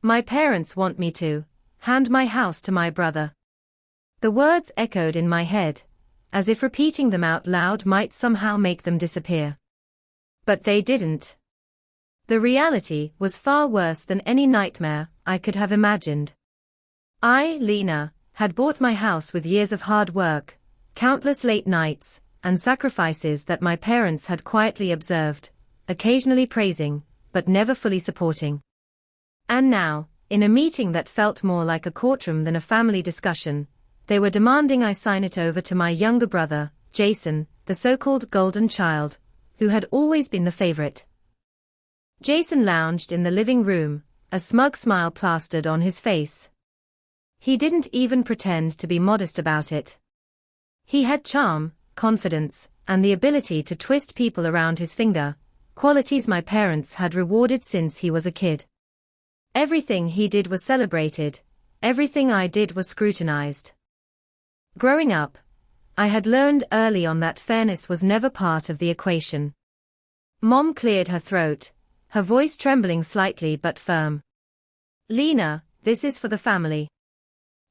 My parents want me to hand my house to my brother. The words echoed in my head, as if repeating them out loud might somehow make them disappear. But they didn't. The reality was far worse than any nightmare I could have imagined. I, Lena, had bought my house with years of hard work, countless late nights, and sacrifices that my parents had quietly observed, occasionally praising, but never fully supporting. And now, in a meeting that felt more like a courtroom than a family discussion, they were demanding I sign it over to my younger brother, Jason, the so-called golden child, who had always been the favorite. Jason lounged in the living room, a smug smile plastered on his face. He didn't even pretend to be modest about it. He had charm, confidence, and the ability to twist people around his finger, qualities my parents had rewarded since he was a kid. Everything he did was celebrated, everything I did was scrutinized. Growing up, I had learned early on that fairness was never part of the equation. Mom cleared her throat, her voice trembling slightly but firm. Lena, this is for the family.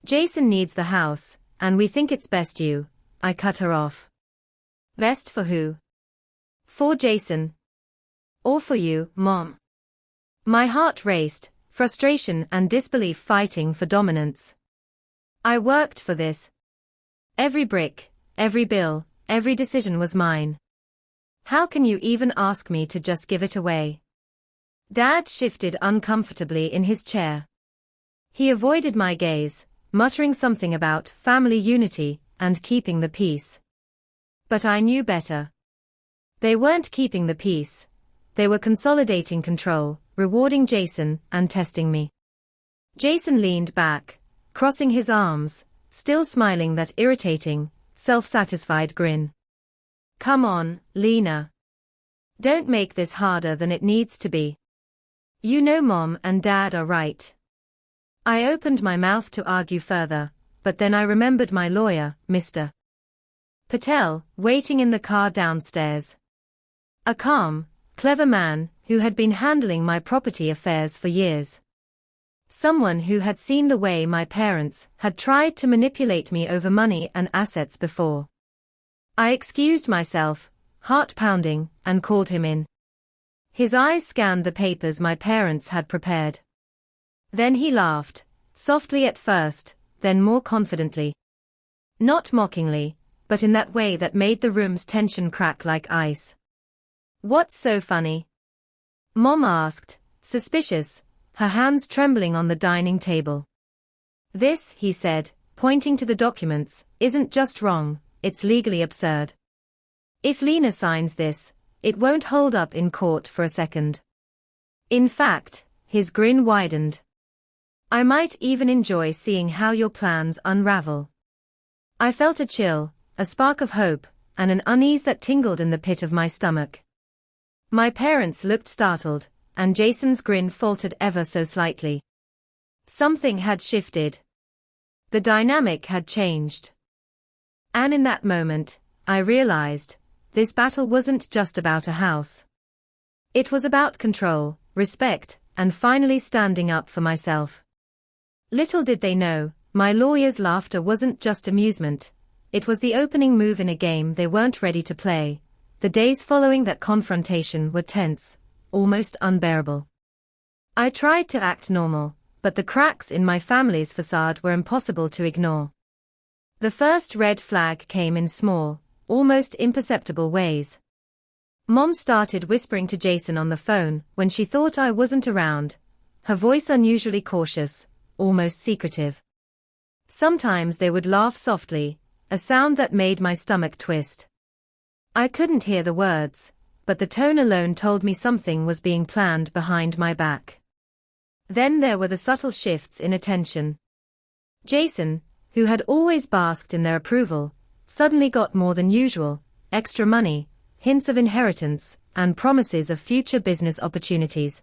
Jason needs the house, and we think it's best you. I cut her off. Best for who? For Jason. Or for you, Mom? My heart raced, frustration and disbelief fighting for dominance. I worked for this. Every brick, every bill, every decision was mine. How can you even ask me to just give it away? Dad shifted uncomfortably in his chair. He avoided my gaze, muttering something about family unity and keeping the peace. But I knew better. They weren't keeping the peace. They were consolidating control, rewarding Jason and testing me. Jason leaned back, crossing his arms, still smiling that irritating, self-satisfied grin. Come on, Lena. Don't make this harder than it needs to be. You know Mom and Dad are right. I opened my mouth to argue further, but then I remembered my lawyer, Mr. Patel, waiting in the car downstairs. A calm, clever man who had been handling my property affairs for years. Someone who had seen the way my parents had tried to manipulate me over money and assets before. I excused myself, heart pounding, and called him in. His eyes scanned the papers my parents had prepared. Then he laughed, softly at first, then more confidently. Not mockingly, but in that way that made the room's tension crack like ice. What's so funny? Mom asked, suspicious, her hands trembling on the dining table. This, he said, pointing to the documents, isn't just wrong, it's legally absurd. If Lena signs this, it won't hold up in court for a second. In fact, his grin widened. I might even enjoy seeing how your plans unravel. I felt a chill, a spark of hope, and an unease that tingled in the pit of my stomach. My parents looked startled, and Jason's grin faltered ever so slightly. Something had shifted. The dynamic had changed. And in that moment, I realized, this battle wasn't just about a house. It was about control, respect, and finally standing up for myself. Little did they know, my lawyer's laughter wasn't just amusement. It was the opening move in a game they weren't ready to play. The days following that confrontation were tense, almost unbearable. I tried to act normal, but the cracks in my family's facade were impossible to ignore. The first red flag came in small, almost imperceptible ways. Mom started whispering to Jason on the phone when she thought I wasn't around, her voice unusually cautious, almost secretive. Sometimes they would laugh softly, a sound that made my stomach twist. I couldn't hear the words, but the tone alone told me something was being planned behind my back. Then there were the subtle shifts in attention. Jason, who had always basked in their approval, suddenly got more than usual, extra money, hints of inheritance, and promises of future business opportunities.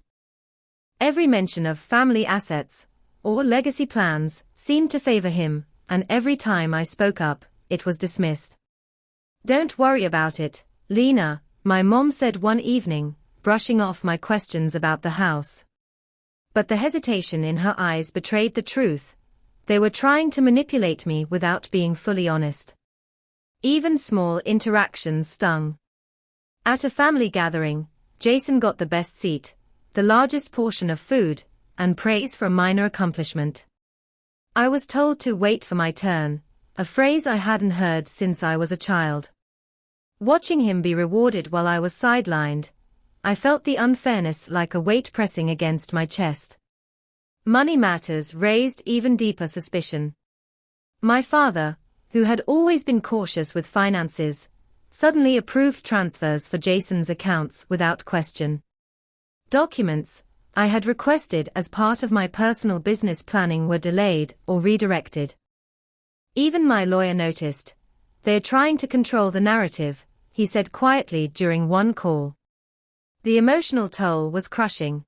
Every mention of family assets, or legacy plans, seemed to favor him, and every time I spoke up, it was dismissed. Don't worry about it, Lena, my mom said one evening, brushing off my questions about the house. But the hesitation in her eyes betrayed the truth. They were trying to manipulate me without being fully honest. Even small interactions stung. At a family gathering, Jason got the best seat, the largest portion of food, and praise for a minor accomplishment. I was told to wait for my turn, a phrase I hadn't heard since I was a child. Watching him be rewarded while I was sidelined, I felt the unfairness like a weight pressing against my chest. Money matters raised even deeper suspicion. My father, who had always been cautious with finances, suddenly approved transfers for Jason's accounts without question. Documents I had requested as part of my personal business planning were delayed or redirected. Even my lawyer noticed. "They're trying to control the narrative," he said quietly during one call. The emotional toll was crushing.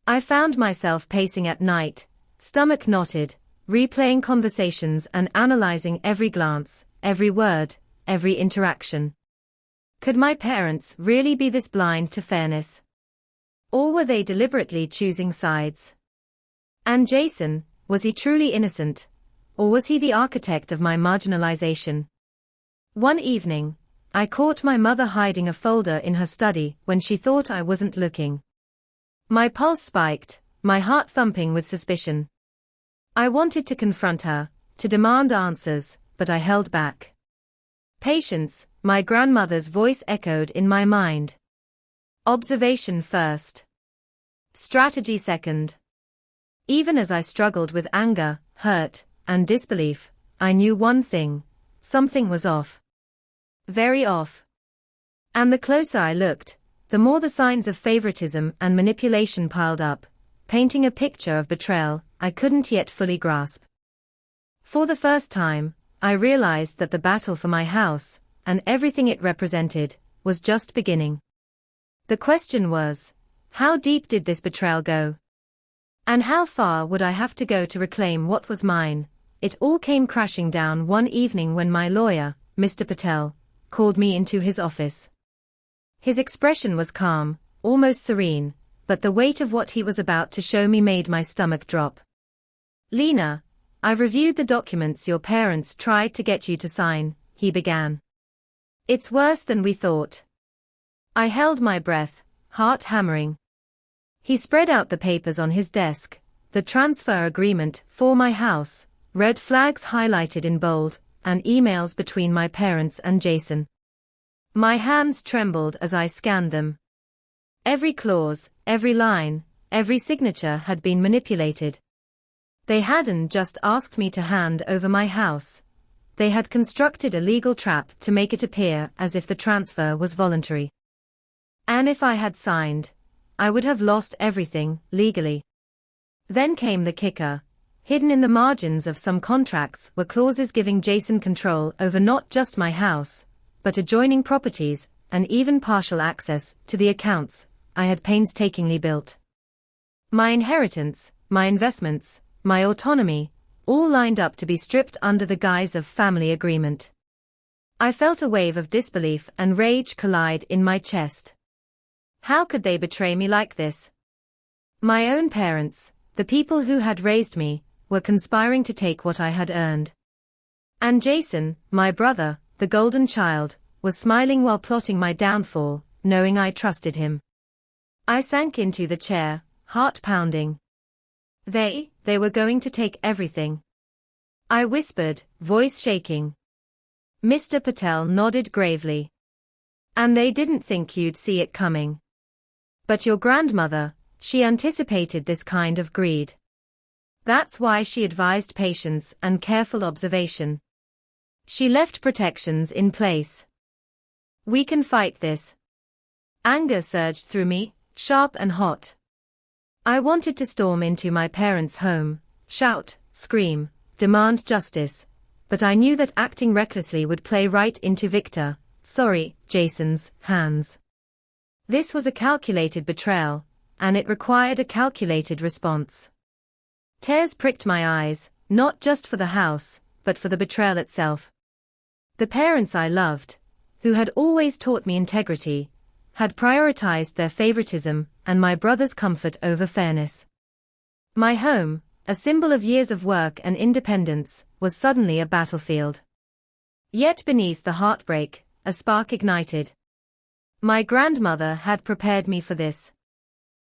I found myself pacing at night, stomach knotted, replaying conversations and analyzing every glance, every word, every interaction. Could my parents really be this blind to fairness? Or were they deliberately choosing sides? And Jason, was he truly innocent? Or was he the architect of my marginalization? One evening, I caught my mother hiding a folder in her study when she thought I wasn't looking. My pulse spiked, my heart thumping with suspicion. I wanted to confront her, to demand answers, but I held back. Patience, my grandmother's voice echoed in my mind. Observation first. Strategy second. Even as I struggled with anger, hurt, and disbelief, I knew one thing: something was off. Very off. And the closer I looked, the more the signs of favoritism and manipulation piled up, painting a picture of betrayal I couldn't yet fully grasp. For the first time, I realized that the battle for my house, and everything it represented, was just beginning. The question was, how deep did this betrayal go? And how far would I have to go to reclaim what was mine? It all came crashing down one evening when my lawyer, Mr. Patel, called me into his office. His expression was calm, almost serene, but the weight of what he was about to show me made my stomach drop. "Lena, I've reviewed the documents your parents tried to get you to sign," he began. "It's worse than we thought." I held my breath, heart hammering. He spread out the papers on his desk, the transfer agreement for my house, red flags highlighted in bold, and emails between my parents and Jason. My hands trembled as I scanned them. Every clause, every line, every signature had been manipulated. They hadn't just asked me to hand over my house. They had constructed a legal trap to make it appear as if the transfer was voluntary. And if I had signed, I would have lost everything, legally. Then came the kicker. Hidden in the margins of some contracts were clauses giving Jason control over not just my house, but adjoining properties, and even partial access to the accounts I had painstakingly built. My inheritance, my investments, my autonomy, all lined up to be stripped under the guise of family agreement. I felt a wave of disbelief and rage collide in my chest. How could they betray me like this? My own parents, the people who had raised me, were conspiring to take what I had earned. And Jason, my brother, the golden child, was smiling while plotting my downfall, knowing I trusted him. I sank into the chair, heart pounding. They were going to take everything. I whispered, voice shaking. Mr. Patel nodded gravely. And they didn't think you'd see it coming. But your grandmother, she anticipated this kind of greed. That's why she advised patience and careful observation. She left protections in place. We can fight this. Anger surged through me, sharp and hot. I wanted to storm into my parents' home, shout, scream, demand justice, but I knew that acting recklessly would play right into Jason's hands. This was a calculated betrayal, and it required a calculated response. Tears pricked my eyes, not just for the house, but for the betrayal itself. The parents I loved, who had always taught me integrity, had prioritized their favoritism and my brother's comfort over fairness. My home, a symbol of years of work and independence, was suddenly a battlefield. Yet beneath the heartbreak, a spark ignited. My grandmother had prepared me for this.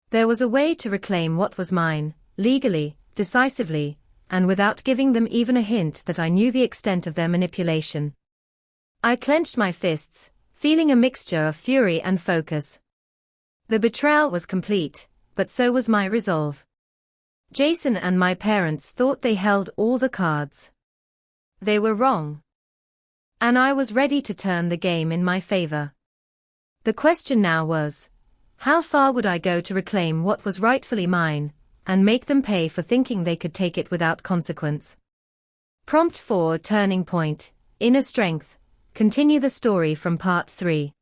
There was a way to reclaim what was mine, legally, decisively, and without giving them even a hint that I knew the extent of their manipulation. I clenched my fists, feeling a mixture of fury and focus. The betrayal was complete, but so was my resolve. Jason and my parents thought they held all the cards. They were wrong. And I was ready to turn the game in my favor. The question now was, how far would I go to reclaim what was rightfully mine, and make them pay for thinking they could take it without consequence? Prompt 4 Turning Point, Inner Strength. Continue the story from Part 3.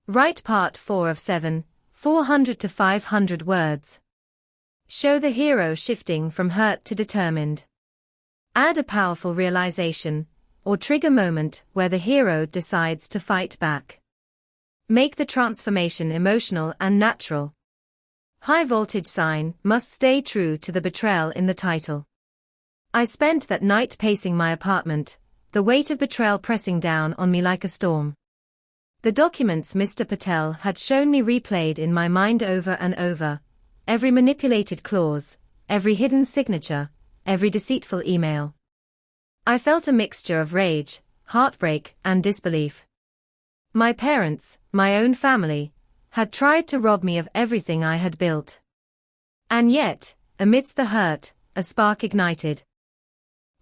Write Part 4 of 7, 400 to 500 words. Show the hero shifting from hurt to determined. Add a powerful realization, or trigger moment where the hero decides to fight back. Make the transformation emotional and natural. High voltage sign must stay true to the betrayal in the title. I spent that night pacing my apartment, the weight of betrayal pressing down on me like a storm. The documents Mr. Patel had shown me replayed in my mind over and over, every manipulated clause, every hidden signature, every deceitful email. I felt a mixture of rage, heartbreak, and disbelief. My parents, my own family, had tried to rob me of everything I had built. And yet, amidst the hurt, a spark ignited.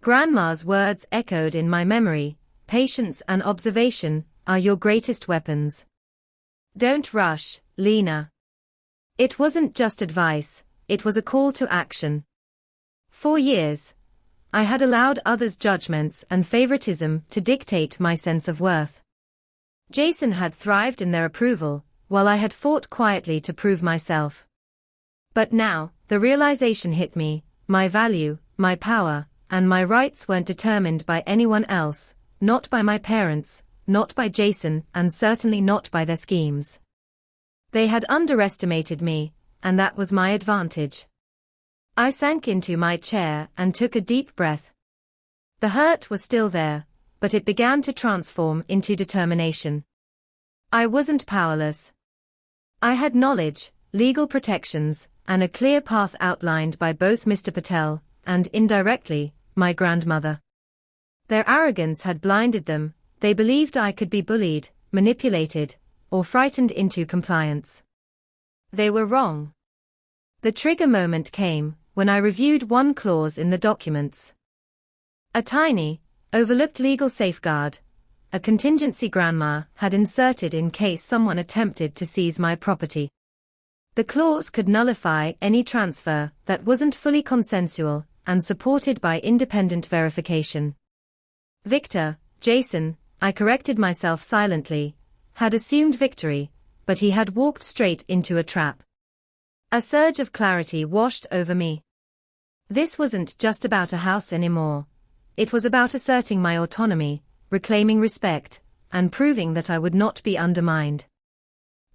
Grandma's words echoed in my memory, patience and observation are your greatest weapons. Don't rush, Lena. It wasn't just advice, it was a call to action. For years, I had allowed others' judgments and favoritism to dictate my sense of worth. Jason had thrived in their approval, while I had fought quietly to prove myself. But now, the realization hit me, my value, my power, and my rights weren't determined by anyone else, not by my parents, not by Jason, and certainly not by their schemes. They had underestimated me, and that was my advantage. I sank into my chair and took a deep breath. The hurt was still there, but it began to transform into determination. I wasn't powerless. I had knowledge, legal protections, and a clear path outlined by both Mr. Patel, and indirectly, my grandmother. Their arrogance had blinded them, they believed I could be bullied, manipulated, or frightened into compliance. They were wrong. The trigger moment came when I reviewed one clause in the documents. A tiny, overlooked legal safeguard, a contingency Grandma had inserted in case someone attempted to seize my property. The clause could nullify any transfer that wasn't fully consensual and supported by independent verification. Victor, Jason, I corrected myself silently, had assumed victory, but he had walked straight into a trap. A surge of clarity washed over me. This wasn't just about a house anymore. It was about asserting my autonomy, reclaiming respect, and proving that I would not be undermined.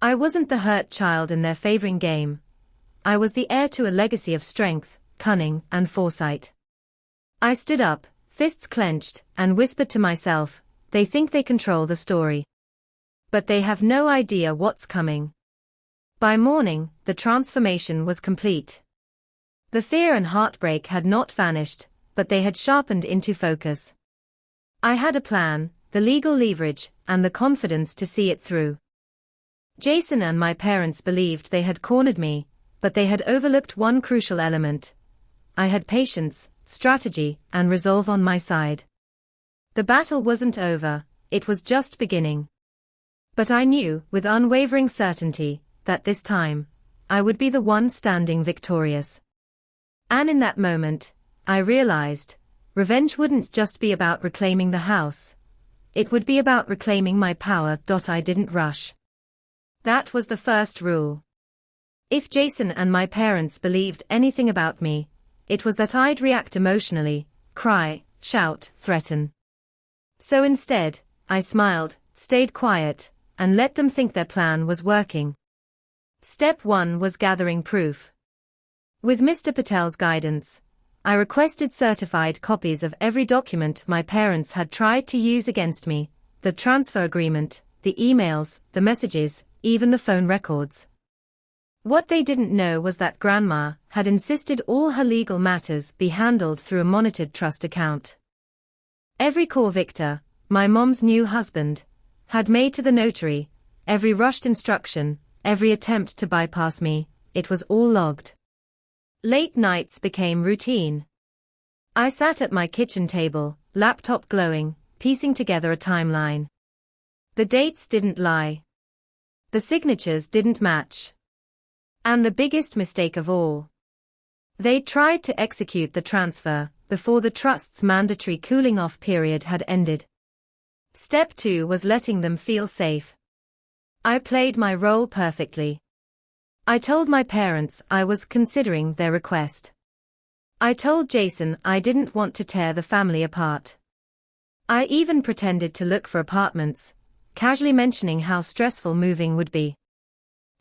I wasn't the hurt child in their favoring game. I was the heir to a legacy of strength, cunning, and foresight. I stood up, fists clenched, and whispered to myself, they think they control the story. But they have no idea what's coming. By morning, the transformation was complete. The fear and heartbreak had not vanished, but they had sharpened into focus. I had a plan, the legal leverage, and the confidence to see it through. Jason and my parents believed they had cornered me, but they had overlooked one crucial element. I had patience, strategy, and resolve on my side. The battle wasn't over, it was just beginning. But I knew, with unwavering certainty, that this time, I would be the one standing victorious. And in that moment, I realized, revenge wouldn't just be about reclaiming the house. It would be about reclaiming my power. I didn't rush. That was the first rule. If Jason and my parents believed anything about me, it was that I'd react emotionally, cry, shout, threaten. So instead, I smiled, stayed quiet, and let them think their plan was working. Step 1 was gathering proof. With Mr. Patel's guidance, I requested certified copies of every document my parents had tried to use against me, the transfer agreement, the emails, the messages, even the phone records. What they didn't know was that Grandma had insisted all her legal matters be handled through a monitored trust account. Every call Victor, my mom's new husband, had made to the notary, every rushed instruction, every attempt to bypass me, it was all logged. Late nights became routine. I sat at my kitchen table, laptop glowing, piecing together a timeline. The dates didn't lie. The signatures didn't match. And the biggest mistake of all. They tried to execute the transfer before the trust's mandatory cooling-off period had ended. Step 2 was letting them feel safe. I played my role perfectly. I told my parents I was considering their request. I told Jason I didn't want to tear the family apart. I even pretended to look for apartments, casually mentioning how stressful moving would be.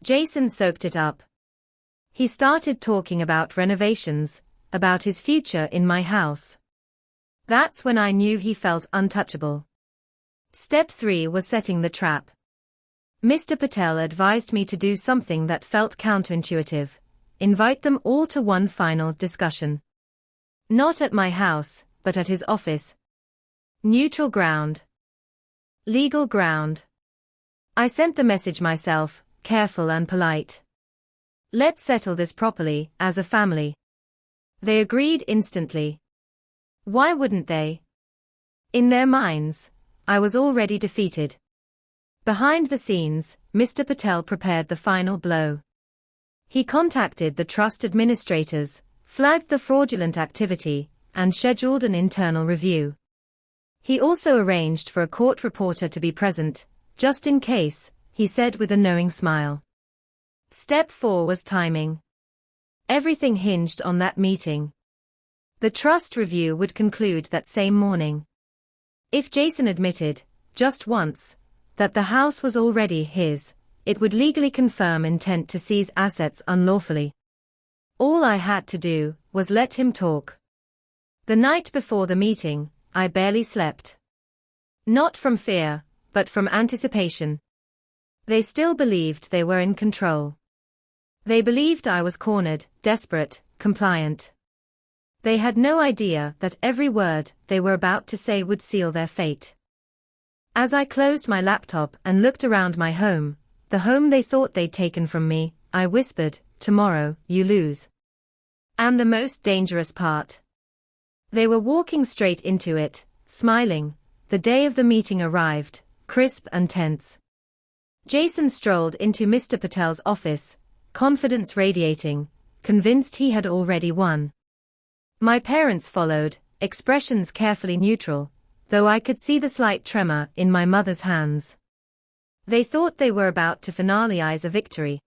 Jason soaked it up. He started talking about renovations, about his future in my house. That's when I knew he felt untouchable. Step 3 was setting the trap. Mr. Patel advised me to do something that felt counterintuitive: invite them all to one final discussion. Not at my house, but at his office. Neutral ground. Legal ground. I sent the message myself, careful and polite. Let's settle this properly, as a family. They agreed instantly. Why wouldn't they? In their minds, I was already defeated. Behind the scenes, Mr. Patel prepared the final blow. He contacted the trust administrators, flagged the fraudulent activity, and scheduled an internal review. He also arranged for a court reporter to be present, just in case, he said with a knowing smile. Step 4 was timing. Everything hinged on that meeting. The trust review would conclude that same morning. If Jason admitted, just once, that the house was already his, it would legally confirm intent to seize assets unlawfully. All I had to do was let him talk. The night before the meeting, I barely slept. Not from fear, but from anticipation. They still believed they were in control. They believed I was cornered, desperate, compliant. They had no idea that every word they were about to say would seal their fate. As I closed my laptop and looked around my home, the home they thought they'd taken from me, I whispered, "Tomorrow, you lose." And the most dangerous part. They were walking straight into it, smiling. The day of the meeting arrived, crisp and tense. Jason strolled into Mr. Patel's office, confidence radiating, convinced he had already won. My parents followed, expressions carefully neutral, though I could see the slight tremor in my mother's hands. They thought they were about to finalize a victory.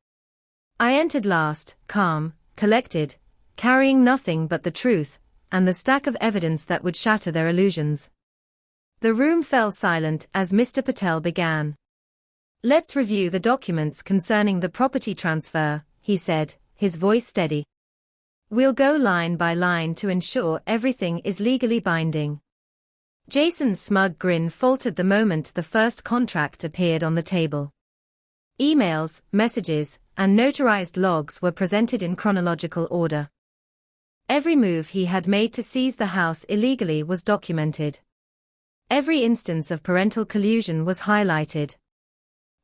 I entered last, calm, collected, carrying nothing but the truth, and the stack of evidence that would shatter their illusions. The room fell silent as Mr. Patel began. "Let's review the documents concerning the property transfer," he said, his voice steady. "We'll go line by line to ensure everything is legally binding." Jason's smug grin faltered the moment the first contract appeared on the table. Emails, messages, and notarized logs were presented in chronological order. Every move he had made to seize the house illegally was documented. Every instance of parental collusion was highlighted.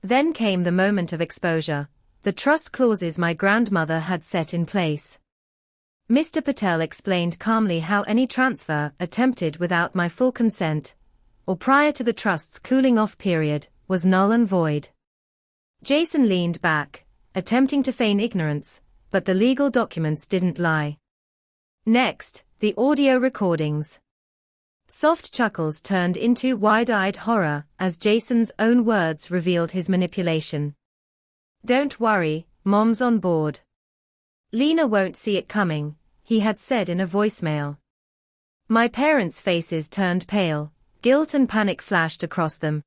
Then came the moment of exposure, the trust clauses my grandmother had set in place. Mr. Patel explained calmly how any transfer attempted without my full consent, or prior to the trust's cooling-off period, was null and void. Jason leaned back, attempting to feign ignorance, but the legal documents didn't lie. Next, the audio recordings. Soft chuckles turned into wide-eyed horror as Jason's own words revealed his manipulation. "Don't worry, Mom's on board. Lena won't see it coming," he had said in a voicemail. My parents' faces turned pale, guilt and panic flashed across them.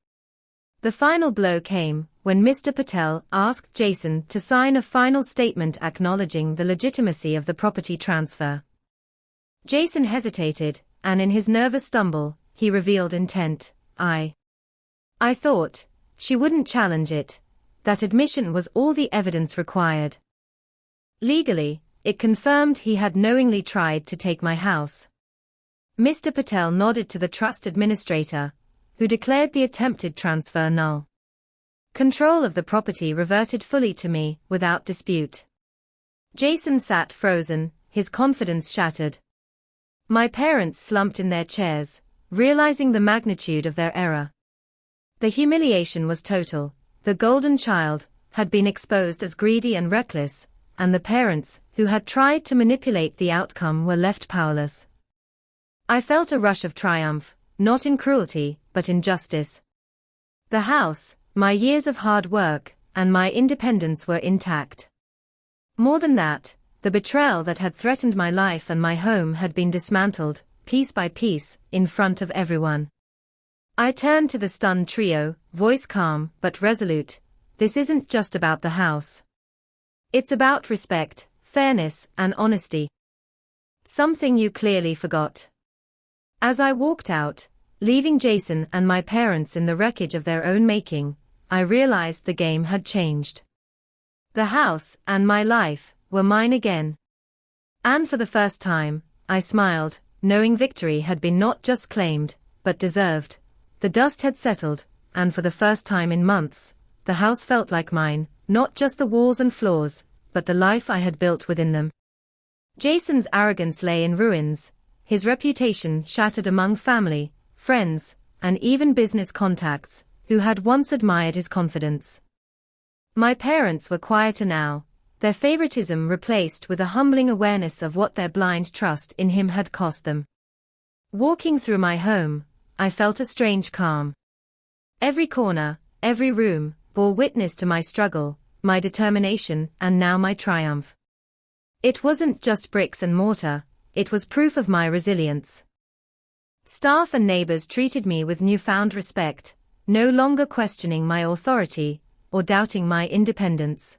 The final blow came when Mr. Patel asked Jason to sign a final statement acknowledging the legitimacy of the property transfer. Jason hesitated, and in his nervous stumble, he revealed intent. I thought she wouldn't challenge it. That admission was all the evidence required. Legally, it confirmed he had knowingly tried to take my house. Mr. Patel nodded to the trust administrator, who declared the attempted transfer null. Control of the property reverted fully to me, without dispute. Jason sat frozen, his confidence shattered. My parents slumped in their chairs, realizing the magnitude of their error. The humiliation was total. The golden child had been exposed as greedy and reckless, and the parents, who had tried to manipulate the outcome, were left powerless. I felt a rush of triumph, not in cruelty, but in justice. The house, my years of hard work, and my independence were intact. More than that, the betrayal that had threatened my life and my home had been dismantled, piece by piece, in front of everyone. I turned to the stunned trio, voice calm but resolute. This isn't just about the house. It's about respect, fairness, and honesty. Something you clearly forgot. As I walked out, leaving Jason and my parents in the wreckage of their own making, I realized the game had changed. The house and my life were mine again. And for the first time, I smiled, knowing victory had been not just claimed, but deserved. The dust had settled, and for the first time in months, the house felt like mine, not just the walls and floors, but the life I had built within them. Jason's arrogance lay in ruins, his reputation shattered among family, friends, and even business contacts, who had once admired his confidence. My parents were quieter now, their favoritism replaced with a humbling awareness of what their blind trust in him had cost them. Walking through my home, I felt a strange calm. Every corner, every room, bore witness to my struggle, my determination, and now my triumph. It wasn't just bricks and mortar, it was proof of my resilience. Staff and neighbors treated me with newfound respect, no longer questioning my authority or doubting my independence.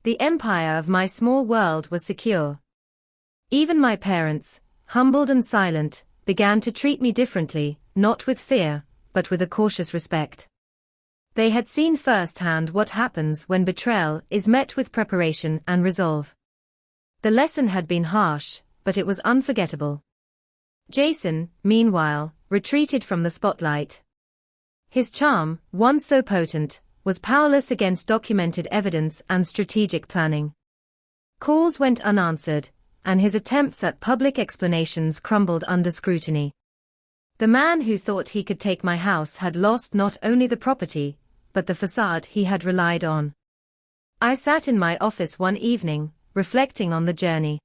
The empire of my small world was secure. Even my parents, humbled and silent, began to treat me differently, not with fear, but with a cautious respect. They had seen firsthand what happens when betrayal is met with preparation and resolve. The lesson had been harsh, but it was unforgettable. Jason, meanwhile, retreated from the spotlight. His charm, once so potent, was powerless against documented evidence and strategic planning. Calls went unanswered, and his attempts at public explanations crumbled under scrutiny. The man who thought he could take my house had lost not only the property, but the facade he had relied on. I sat in my office one evening, reflecting on the journey.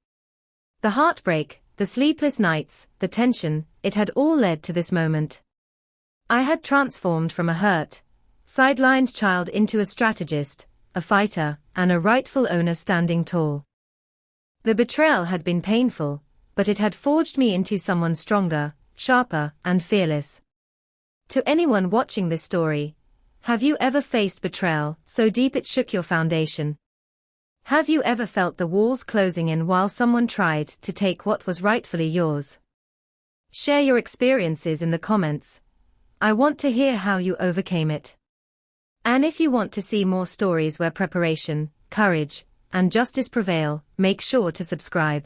The heartbreak, the sleepless nights, the tension, it had all led to this moment. I had transformed from a hurt, sidelined child into a strategist, a fighter, and a rightful owner standing tall. The betrayal had been painful, but it had forged me into someone stronger, sharper, and fearless. To anyone watching this story, have you ever faced betrayal so deep it shook your foundation? Have you ever felt the walls closing in while someone tried to take what was rightfully yours? Share your experiences in the comments. I want to hear how you overcame it. And if you want to see more stories where preparation, courage, and justice prevail, make sure to subscribe.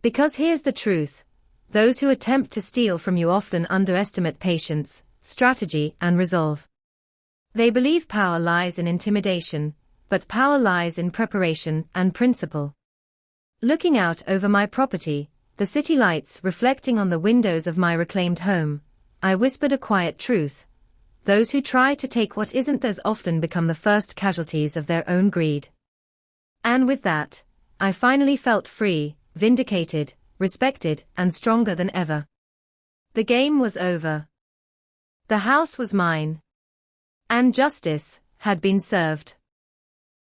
Because here's the truth. Those who attempt to steal from you often underestimate patience, strategy, and resolve. They believe power lies in intimidation, but power lies in preparation and principle. Looking out over my property, the city lights reflecting on the windows of my reclaimed home, I whispered a quiet truth. Those who try to take what isn't theirs often become the first casualties of their own greed. And with that, I finally felt free, vindicated, respected, and stronger than ever. The game was over. The house was mine. And justice had been served.